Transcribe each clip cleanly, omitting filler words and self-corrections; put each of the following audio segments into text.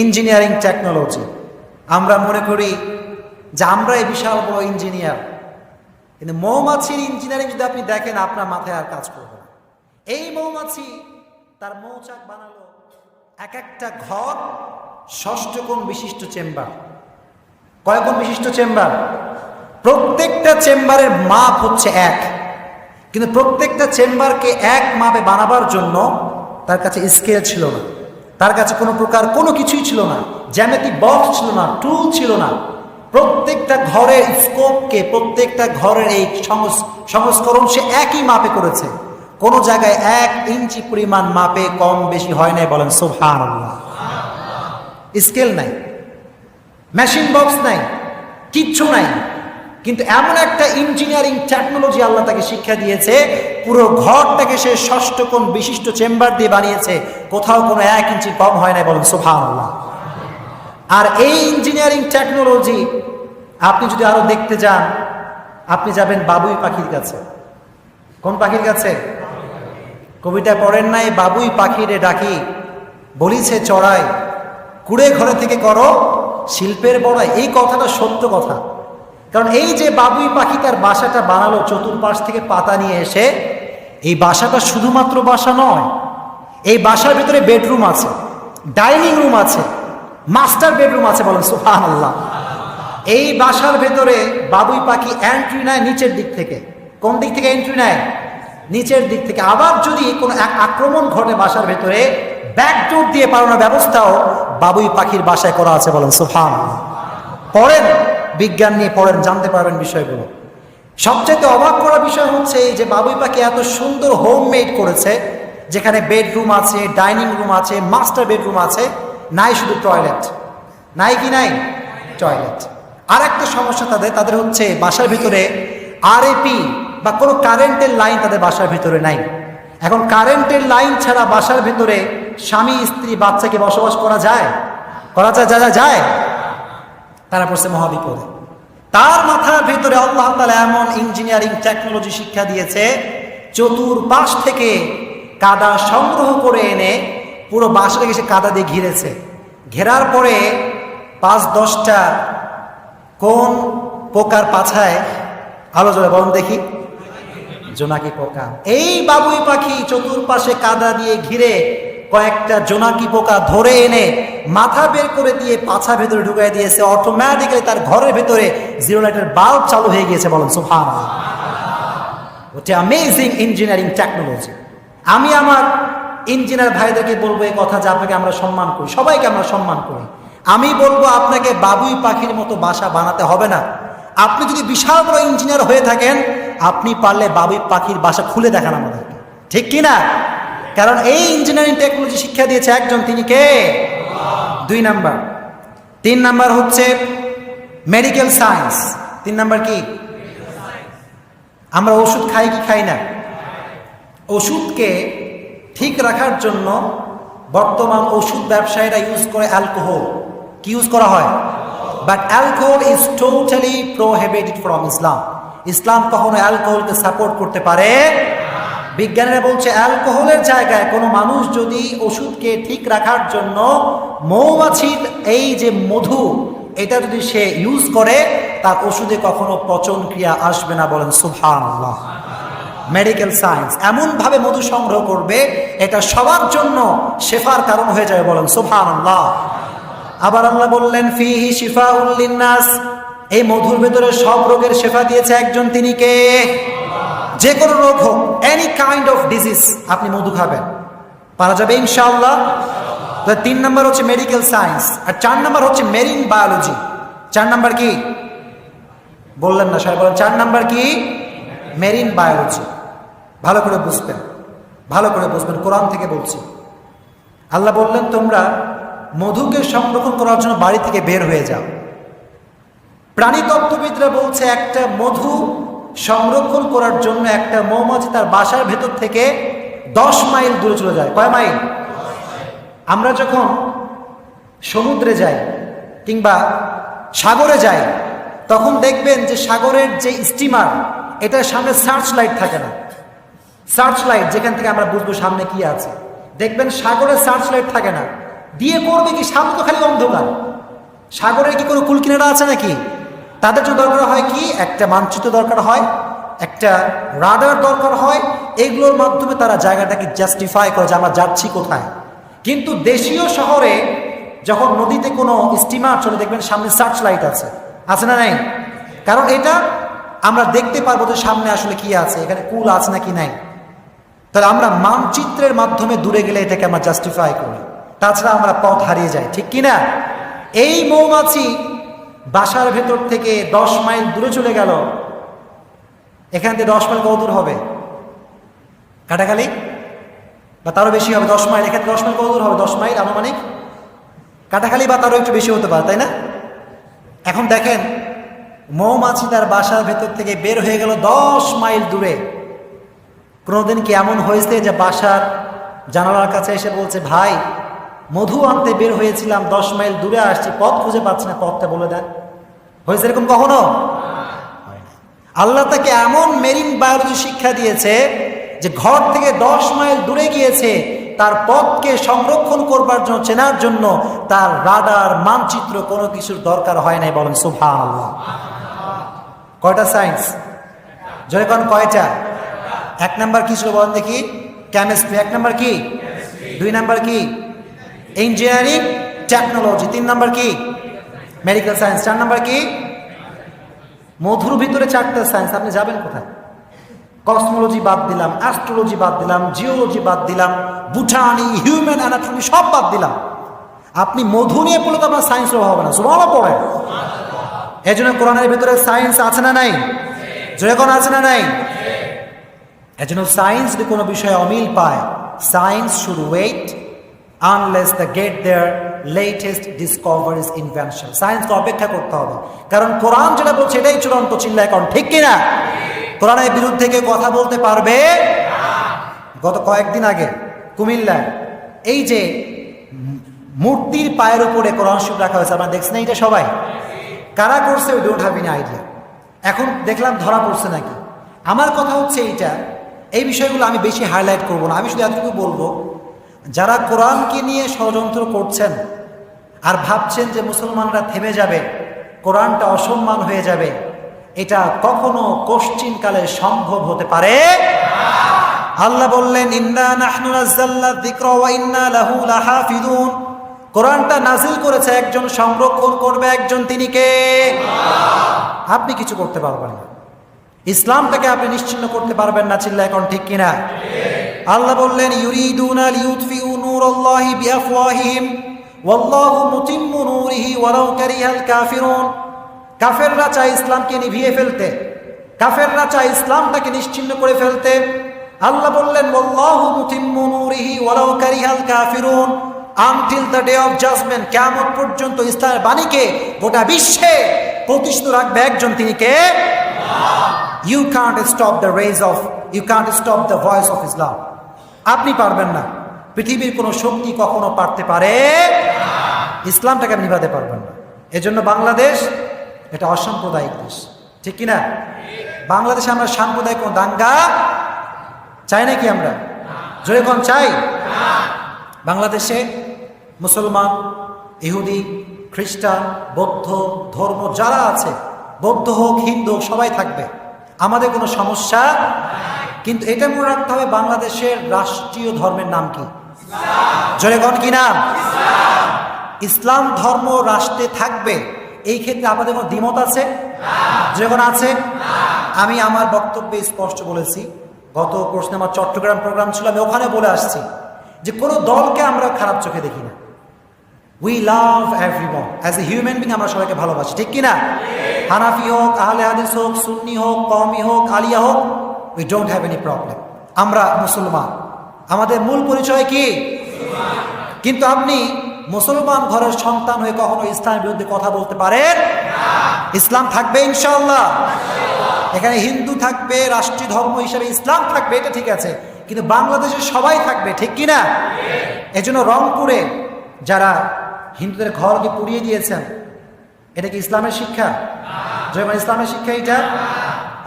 Engineering technology. আমরা মনে করি যে আমরা এই বিশাল বড় ইঞ্জিনিয়ার, কিন্তু মৌমাছির ইঞ্জিনিয়ারিং যদি আপনি দেখেন আপনার মাথায় আর কাজ করবে না। এই মৌমাছি তার মৌচাক বানালো এক একটা ঘর 6 কোণ বিশিষ্ট চেম্বার। কয় কোণ বিশিষ্ট চেম্বার? প্রত্যেকটা চেম্বারের মাপ হচ্ছে এক, কিন্তু প্রত্যেকটা চেম্বারকে এক মাপে বানাবার জন্য তার কাছে স্কেল ছিল না, তার কাছে কোনো প্রকার কোনো কিছুই ছিল না, জ্যামিতি বক্স ছিল না, টুল ছিল না। প্রত্যেকটা ঘরের স্কোপকে, প্রত্যেকটা ঘরের এই সংস্করণ সে একই মাপে করেছে। কোনো জায়গায় 1 ইঞ্চি পরিমাণ মাপে কম বেশি হয় নাই, বলেন সুবহানাল্লাহ। স্কেল নাই, মেশিন বক্স নাই, কিচ্ছু নাই, কিন্তু এমন একটা ইঞ্জিনিয়ারিং টেকনোলজি আল্লাহ তাকে শিক্ষা দিয়েছে, পুরো ঘরটাকে সে 6 কোণ বিশিষ্ট চেম্বার দিয়ে বানিয়েছে, কোথাও কোনো 1 ইঞ্চি কম হয় নাই, বলেন সুবহানাল্লাহ। আর এই ইঞ্জিনিয়ারিং টেকনোলজি আপনি যদি আরো দেখতে যান, আপনি যাবেন বাবুই পাখির কাছে। কোন পাখির কাছে? কবিতা পড়েন নাই? বাবুই পাখিরে ডাকি, বলিছে চড়াই, কুড়ে ঘরে থেকে করো শিল্পের বড়াই। এই কথাটা সত্য কথা, কারণ এই যে বাবুই পাখি তার বাসাটা বানালো চতুর্পাশ থেকে পাতা নিয়ে এসে, এই বাসাটা শুধুমাত্র বাসা নয়, এই বাসার ভিতরে বেডরুম আছে, ডাইনিং রুম আছে, মাস্টার বেডরুম আছে, বলেন সুবহানাল্লাহ। এই বাসার ভেতরে বাবুই পাখি এন্ট্রি নেয় নিচের দিক থেকে। কোন দিক থেকে এন্ট্রি নেয়? নিচের দিক থেকে। আবার যদি কোনো এক আক্রমণ ঘটে বাসার ভেতরে, ব্যাকডোর দিয়ে পালানোর ব্যবস্থাও বাবুই পাখির বাসায় করা আছে, বলেন সুবহানাল্লাহ। পড়েন, বিজ্ঞান নিয়ে পড়েন, জানতে পারবেন বিষয়গুলো। সবচেয়ে অবাক করা বিষয় হচ্ছে এই যে বাবুই পাখি এত সুন্দর হোম মেড করেছে, যেখানে বেডরুম আছে, ডাইনিং রুম আছে, মাস্টার বেডরুম আছে, নাই শুধু টয়লেট। নাই কি নাই? টয়লেট। আর একটা সমস্যা তাদের হচ্ছে বাসার ভিতরে আরএপি বা কোনো কারেন্টের লাইন তাদের বাসার ভিতরে নাই। এখন কারেন্টের লাইন ছাড়া বাসার ভিতরে স্বামী স্ত্রী বাচ্চাকে বসবাস করা যায়? যায়? তারা পড়ছে মহাবিপদে। তার মাথার ভিতরে আল্লাহ তাআলা এমন ইঞ্জিনিয়ারিং টেকনোলজি শিক্ষা দিয়েছে, চতুর্পাশ থেকে কাদা সংগ্রহ করে এনে পুরো বাসাটাকে সে কাদা দিয়ে ঘিরেছে। ঘেরার পরে 5-10টা কোন পোকার পাছায়, আলো জ্বলে বলুন দেখি, জোনাকি পোকা। এই বাবুই পাখি চতুর্পাশে কাদা দিয়ে ঘিরে কয়েকটা জোনাকি পোকা ধরে এনে মাথা বের করে দিয়ে পাছা ভেতরে ঢুকাই দিয়েছে। অটোমেটিক্যালি তার ঘরের ভেতরে 0 লাইটের বাল্ব চালু হয়ে গিয়েছে, বলেন সুবহানাল্লাহ। ওটা অ্যামেজিং ইঞ্জিনিয়ারিং টেকনোলজি। আমি আমার ইঞ্জিনিয়ার ভাইদেরকে বলবো এই কথা যে আপনাকে আমরা সম্মান করি, সবাইকে আমরা সম্মান করি। আমি বলবো আপনাকে বাবুই পাখির মতো বাসা বানাতে হবে না। আপনি যদি বিশাল বড় ইঞ্জিনিয়ার হয়ে থাকেন, আপনি পারলে বাবুই পাখির বাসা খুলে দেখান আমাদেরকে, ঠিক কিনা? কারণ এই ইঞ্জিনিয়ারিং টেকনোলজি শিক্ষা দিয়েছে একজন, তিনি কে? 2 নাম্বার। 3 নাম্বার হচ্ছে মেডিকেল সায়েন্স। 3 নাম্বার কি? আমরা ওষুধ খাই কি খাই না? ওষুধকে ঠিক রাখার জন্য বর্তমান ওষুধ ব্যবসায়ীরা ইউজ করে অ্যালকোহল। কি ইউজ করা হয়? But alcohol is totally prohibited from Islam. Islam কখনো অ্যালকোহলকে সাপোর্ট করতে পারে? বিজ্ঞানীরা বলছে অ্যালকোহলের জায়গায় কোনো মানুষ যদি ওষুধকে ঠিক রাখার জন্য মৌমাছির এই যে মধু, এটা যদি সে ইউজ করে, তার ওষুধে কখনো পচন ক্রিয়া আসবে না, বলেন সুবহানাল্লাহ। মেডিকেল সায়েন্স এমনভাবে মধু সংগ্রহ করবে, এটা সবার জন্য শেফার কারণ হয়ে যাবে, বলেন সুবহানাল্লাহ। আবার আল্লাহ বললেন ফিহি শিফাউল লিন্নাস, এই মধুর ভেতরে সব রোগের শেফা দিয়েছে একজন, তিনি কে? যে কোনো রোগ হোক, এনি কাইন্ড অফ ডিজিজ, আপনি মধু খাবেন, পারা যাবে ইনশাআল্লাহ। তো 3 নাম্বার হচ্ছে মেডিকেল সায়েন্স, আর 4 নাম্বার হচ্ছে মেরিন বায়োলজি। 4 নাম্বার কি বললেন না সবাই? বলেন 4 নাম্বার কি? Marine biology. ভালো করে বুঝবেন, ভালো করে বুঝবেন, কোরআন থেকে বলছি। আল্লাহ বললেন তোমরা মধুকে সংরক্ষণ করার জন্য বাড়ি থেকে বের হয়ে যাও। প্রাণীতত্ত্ববিদরা বলছে একটা মধু সংরক্ষণ করার জন্য একটা মৌমাছি তার বাসার ভেতর থেকে 10 মাইল দূরে চলে যায়। কয় মাইল? আমরা যখন সমুদ্রে যাই কিংবা সাগরে যাই, তখন দেখবেন যে সাগরের যে স্টিমার, এটার সামনে সার্চ লাইট থাকে না। সার্চ লাইট যেখান থেকে আমরা বুঝবো সামনে কি আছে, দেখবেন সাগরের সার্চ লাইট থাকে না। দিয়ে করবে কি? সামনে তো খালি অন্ধকার। সাগরের কি কোনো কুলকিনারা আছে নাকি? তাদের জন্য দরকার হয় কি? একটা মানচিত্র দরকার হয়, একটা রাডার দরকার হয়। এগুলোর মাধ্যমে তারা জায়গাটাকে জাস্টিফাই করে যে আমরা যাচ্ছি কোথায়। কিন্তু দেশীয় শহরে যখন নদীতে কোনো স্টিমার চলে, দেখবেন সামনে সার্চ লাইট আছে, আছে না নাই? কারণ এটা আমরা দেখতে পারবো যে সামনে আসলে কি আছে, এখানে কুল আছে নাকি নাই। তাহলে আমরা মানচিত্রের মাধ্যমে দূরে গেলে এটাকে আমরা জাস্টিফাই করি, তাছাড়া আমরা পথ হারিয়ে যাই, ঠিক কিনা? এই মৌমাছি বাসার ভেতর থেকে 10 মাইল দূরে চলে গেল। এখান থেকে 10 মাইল কত দূর হবে? কাটাখালি বা তারও বেশি হবে? 10 মাইল। এখানে 10 মাইল কত দূর হবে? 10 মাইল আনুমানিক। কাটাখালি বা তারও একটু বেশি হতে পারে, তাই না? এখন দেখেন, মৌমাছি তার বাসার ভেতর থেকে বের হয়ে গেল 10 মাইল দূরে। কোনোদিন কি এমন হয়েছে যে বাসার জানালার কাছে এসে বলছে, ভাই মধু আনতে বের হয়েছিলাম, 10 মাইল দূরে আসছি, পথ খুঁজে পাচ্ছি না, পথটা বলে দেন? হয়েছে এরকম কখনো? আল্লাহ তাকে এমন মেরিন বায়োলজি শিক্ষা দিয়েছে যে ঘর থেকে 10 মাইল দূরে গিয়েছে, তার পথকে সংরক্ষণ করবার জন্য, চেনার জন্য তার রাডার, মানচিত্র কোনো কিছুর দরকার হয় নাই। বলেন সুবহানাল্লাহ। কয়টা সায়েন্স? জয় কোন কয়টা? 1 নাম্বার কি ছিল বলেন দেখি? কেমিস্ট্রি। 1 নাম্বার কি? 2 নাম্বার কি? Engineering technology. 3 নাম্বার কি? Medical science. 4 নাম্বার কি? মধুর ভিতরে 4টা সায়েন্স। আপনি যাবেন কোথায়? কসমোলজি বাদ দিলাম, অ্যাস্ট্রোলজি বাদ দিলাম, জিওলজি বাদ দিলাম, বুটানি, হিউম্যান অ্যানাটমি সব বাদ দিলাম। আপনি মধু নিয়ে পড়লে তো আপনার সায়েন্সের অভাব হবে না। সুবহানাল্লাহ পড়ে। এই জন্য কোরআনের ভিতরে সায়েন্স আছে না নাই? জোরে কোন আছে না নাই? এই জন্য সায়েন্স যদি কোনো বিষয়ে অমিল পায়, science should wait unless the get their latest discoveries invention. সায়েন্সকে অপেক্ষা করতে হবে, কারণ কোরআন যেটা বলছে এটাই চূড়ান্ত। চিল্লা এখন ঠিক কিনা? কোরআনের বিরুদ্ধে কেউ কথা বলতে পারবে? গত কয়েকদিন আগে কুমিল্লায় এই যে মূর্তির পায়ের উপরে কোরআন শরীফ রাখা হয়েছে, আপনারা দেখছেন এইটা সবাই? কারা করছে? We don't have any idea. এখন দেখলাম ধরা পড়ছে নাকি। আমার কথা হচ্ছে এইটা, এই বিষয়গুলো আমি বেশি হাইলাইট করব না। আমি শুধু এতটুকু বলবো, যারা কোরআনকে নিয়ে ষড়যন্ত্র করছেন আর ভাবছেন যে মুসলমানরা থেমে যাবে, কোরআনটা অসম্মান হয়ে যাবে, এটা কখনো কোশ্চিনকালে সম্ভব হতে পারে। আল্লাহ বললেন, ইন্না নাহনু নাযালনা যিকরা ওয়া ইন্না লাহু লাহাফিজুন। কোরআনটা নাজিল করেছে একজন, সংরক্ষণ করবে একজন, তিনি কে? আপনি কিছু করতে পারবেন না, ইসলামটাকে আপনি নিশ্চিহ্ন করতে পারবেন না। চিল্লা এখন ঠিক কিনা? আল্লাহ বললেন, ইউরিদুনা লিইউতফিউ নূরাল্লাহি বিআফওয়াহিহিম ওয়াল্লাহু মুতিম্মু নূরিহি ওয়ালাউ কারিহাল কাফিরুন। কাফেররা চায় ইসলামকে নিভিয়ে ফেলতে, কাফেররা চায় ইসলামটাকে নিশ্চিহ্ন করে ফেলতে। আল্লাহ বললেন, ওয়াল্লাহু মুতিম্মু নূরিহি ওয়ালাউ কারিহাল কাফিরুন। Until the day of judgement, কিয়ামত পর্যন্ত ইসলামের বাণীকে গোটা বিশ্বে প্রতিষ্ঠিত রাখবে একজন, তিনি কে? You can't stop the rays of, you can't stop the voice of Islam. আপনি পারবেন না, পৃথিবীর কোনো শক্তি কখনো পারতে পারে ইসলামটাকে আপনি নিভাতে পারবেন না। এজন্য বাংলাদেশ এটা অসাম্প্রদায়িক দেশ, ঠিক কিনা? বাংলাদেশে আমরা সাম্প্রদায়িক কোনো দাঙ্গা চাই নাকি? আমরা জোরে কোন চাই? বাংলাদেশে মুসলমান, ইহুদি, খ্রিস্টান, বৌদ্ধ ধর্ম যারা আছে, বৌদ্ধ হোক, হিন্দু হোক, সবাই থাকবে, আমাদের কোনো সমস্যা। কিন্তু এটা মনে রাখতে হবে, বাংলাদেশের রাষ্ট্রীয় ধর্মের নাম কি? জোরে কোন কি নাম? ইসলাম ধর্ম রাষ্ট্রে থাকবে, এই ক্ষেত্রে আপনাদের কোনো দ্বিমত আছে? যখন আছে, আমি আমার বক্তব্যে স্পষ্ট বলেছি। গত প্রশ্নে আমার চট্টগ্রাম প্রোগ্রাম ছিল, আমি ওখানে বলে আসছি যে কোনো দলকে আমরা খারাপ চোখে দেখি না। We love everyone as a human being, আমরা সবাইকে ভালোবাসি, ঠিক কিনা? হানাফি হোক, আহলে হাদিস হোক, সুন্নি হোক, কওমি হোক, আলিয়া হোক, we don't have any problem. আমরা মুসলমান, আমাদের মূল পরিচয় কি? কিন্তু আপনি মুসলমান ঘরের সন্তান হয়ে কখনো ইসলামের বিরুদ্ধে কথা বলতে পারেন? ইসলাম থাকবে ইনশাআল্লাহ। এখানে হিন্দু থাকবে, রাষ্ট্রীয় ধর্ম হিসেবে ইসলাম থাকবে, এটা ঠিক আছে, কিন্তু বাংলাদেশে সবাই থাকবে, ঠিক কিনা? এজন্য রংপুরে যারা হিন্দুদের ঘরকে পুড়িয়ে দিয়েছেন, এটা কি ইসলামের শিক্ষা? যেমন ইসলামের শিক্ষা এটা।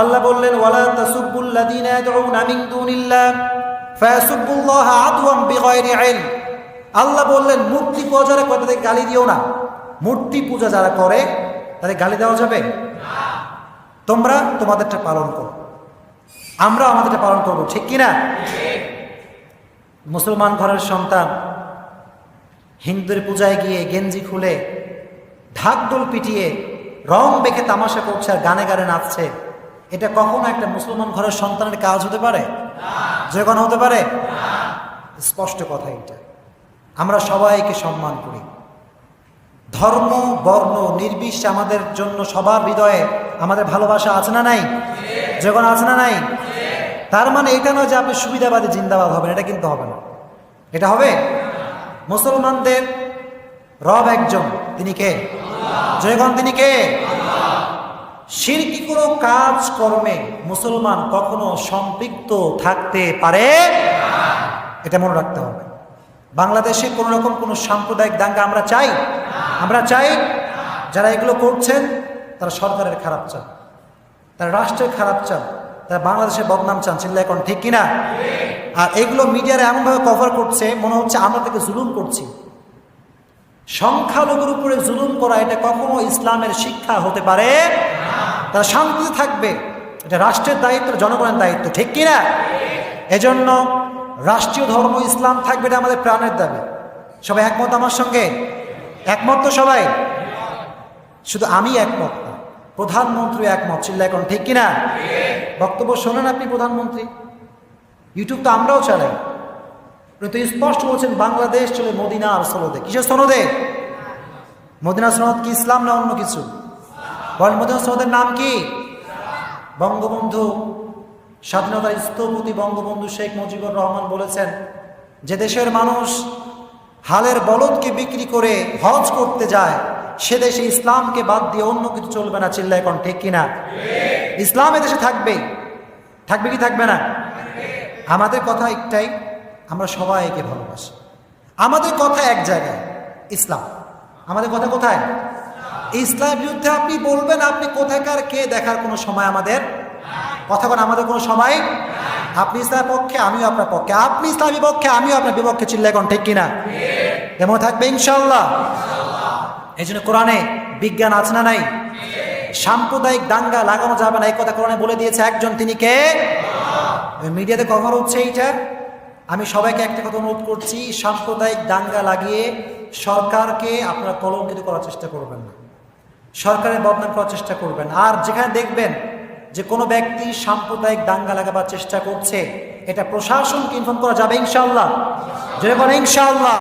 আল্লাহ বললেন, ওয়ালা তাসুব্বুল্লাযীনা ইয়াদউনা মিন দুনিল্লাহ ফায়াসুব্বুল্লাহা আদওয়ান বিগাইরি ইলম। আল্লাহ বললেন মূর্তি পূজা যারা করে তাদের গালি দিও না। মূর্তি পূজা যারা করে তাদের গালি দেওয়া যাবে? তোমরা তোমাদেরটা পালন করো, আমরা আমাদেরটা পালন করবো, ঠিক কিনা? মুসলমান ঘরের সন্তান হিন্দুদের পূজায় গিয়ে গেঞ্জি খুলে ঢাকঢোল পিটিয়ে রং বেঁকে তামাশা করছে আর গানে গানে নাচছে, এটা কখনো একটা মুসলমান ঘরের সন্তানের কাজ হতে পারে? যখন হতে পারে? স্পষ্ট কথা এটা। আমরা সবাইকে সম্মান করি, ধর্ম বর্ণ নির্বিশেষে আমাদের জন্য সবার হৃদয়ে আমাদের ভালোবাসা আছে না নাই? যখন আছে না নাই? তার মানে এটা নয় যে আপনি সুবিধাবাদী জিন্দাবাদ হবেন, এটা কিন্তু হবে না। এটা হবে? মুসলমানদের রব একজন, তিনি কে? যখন তিনি কে? শিরকি কোনো কাজ কর্মে মুসলমান কখনো সম্পৃক্ত থাকতে পারে, এটা মনে রাখতে হবে। বাংলাদেশে কোন রকম কোনো সাম্প্রদায়িক দাঙ্গা আমরা চাই? আমরা চাই? যারা এগুলো করছেন তারা সরকারের খারাপ চান, তারা রাষ্ট্রের খারাপ চান, তারা বাংলাদেশের বদনাম চান, চিল্লা এখন ঠিক কিনা? আর এগুলো মিডিয়ার এমনভাবে কভার করছে মনে হচ্ছে আমরা তাকে জুলুম করছি। সংখ্যালঘুর উপরে জুলুম করা এটা কখনো ইসলামের শিক্ষা হতে পারে? তারা শান্তিতে থাকবে, এটা রাষ্ট্রের দায়িত্ব, জনগণের দায়িত্ব, ঠিক কিনা? এজন্য রাষ্ট্রীয় ধর্ম ইসলাম থাকবে, এটা আমাদের প্রাণের দাবি। সবাই একমত আমার সঙ্গে? একমত তো সবাই? শুধু আমি একমত না, প্রধানমন্ত্রী একমত, চিল্লা এখন ঠিক কিনা? বক্তব্য শোনেন আপনি প্রধানমন্ত্রী, ইউটিউব তো আমরাও চালাই, তো স্পষ্ট বলছেন বাংলাদেশ চলে মদিনার সনদে। কিসের সনদে? মদিনার সনদ কি ইসলাম না অন্য কিছু? বলেন, মদিনার সনদের নাম কি? বঙ্গবন্ধু স্বাধীনতার স্থপতি বঙ্গবন্ধু শেখ মুজিবুর রহমান বলেছেন, যে দেশের মানুষ হালের বলদকে বিক্রি করে হজ করতে যায় সে দেশে ইসলামকে বাদ দিয়ে অন্য কিছু চলবে না, চিল্লা এখন ঠিক কিনা? ইসলাম এদেশে থাকবেই, থাকবে কি থাকবে না? আমাদের কথা একটাই, আমরা সবাইকে ভালোবাসি, আমাদের কথা এক জায়গায়, ইসলাম। আমাদের কথা কোথায়? ইসলামের বিরুদ্ধে আপনি বলবেন, আপনি কোথাকার কে দেখার কোনো সময় আমাদের কথা বলেন, আমাদের কোনো সময়। আপনি ইসলামের পক্ষে, আমিও আপনার পক্ষে, আপনি ইসলামের বিপক্ষে, আমিও আপনার বিপক্ষে, চিল্লা এখন ঠিক কিনা? এমন থাকবে ইনশাআল্লাহ। এই জন্য কোরআনে বিজ্ঞান আছে না নাই? সাম্প্রদায়িক দাঙ্গা লাগানো যাবে না, এই কথা কোরআনে বলে দিয়েছে একজন, তিনি কে? মিডিয়াতে কভার হচ্ছে এইটা। আমি সবাইকে একটা কথা অনুরোধ করছি, সাম্প্রদায়িক দাঙ্গা লাগিয়ে সরকারকে আপনারা কলঙ্কিত করার চেষ্টা করবেন না, সরকারের বদনাম করার চেষ্টা করবেন। আর যেখানে দেখবেন যে কোনো ব্যক্তি সাম্প্রদায়িক দাঙ্গা লাগাবার চেষ্টা করছে, এটা প্রশাসনকে ইনফর্ম করা যাবে ইনশাআল্লাহ। যেরকম ইনশাআল্লাহ।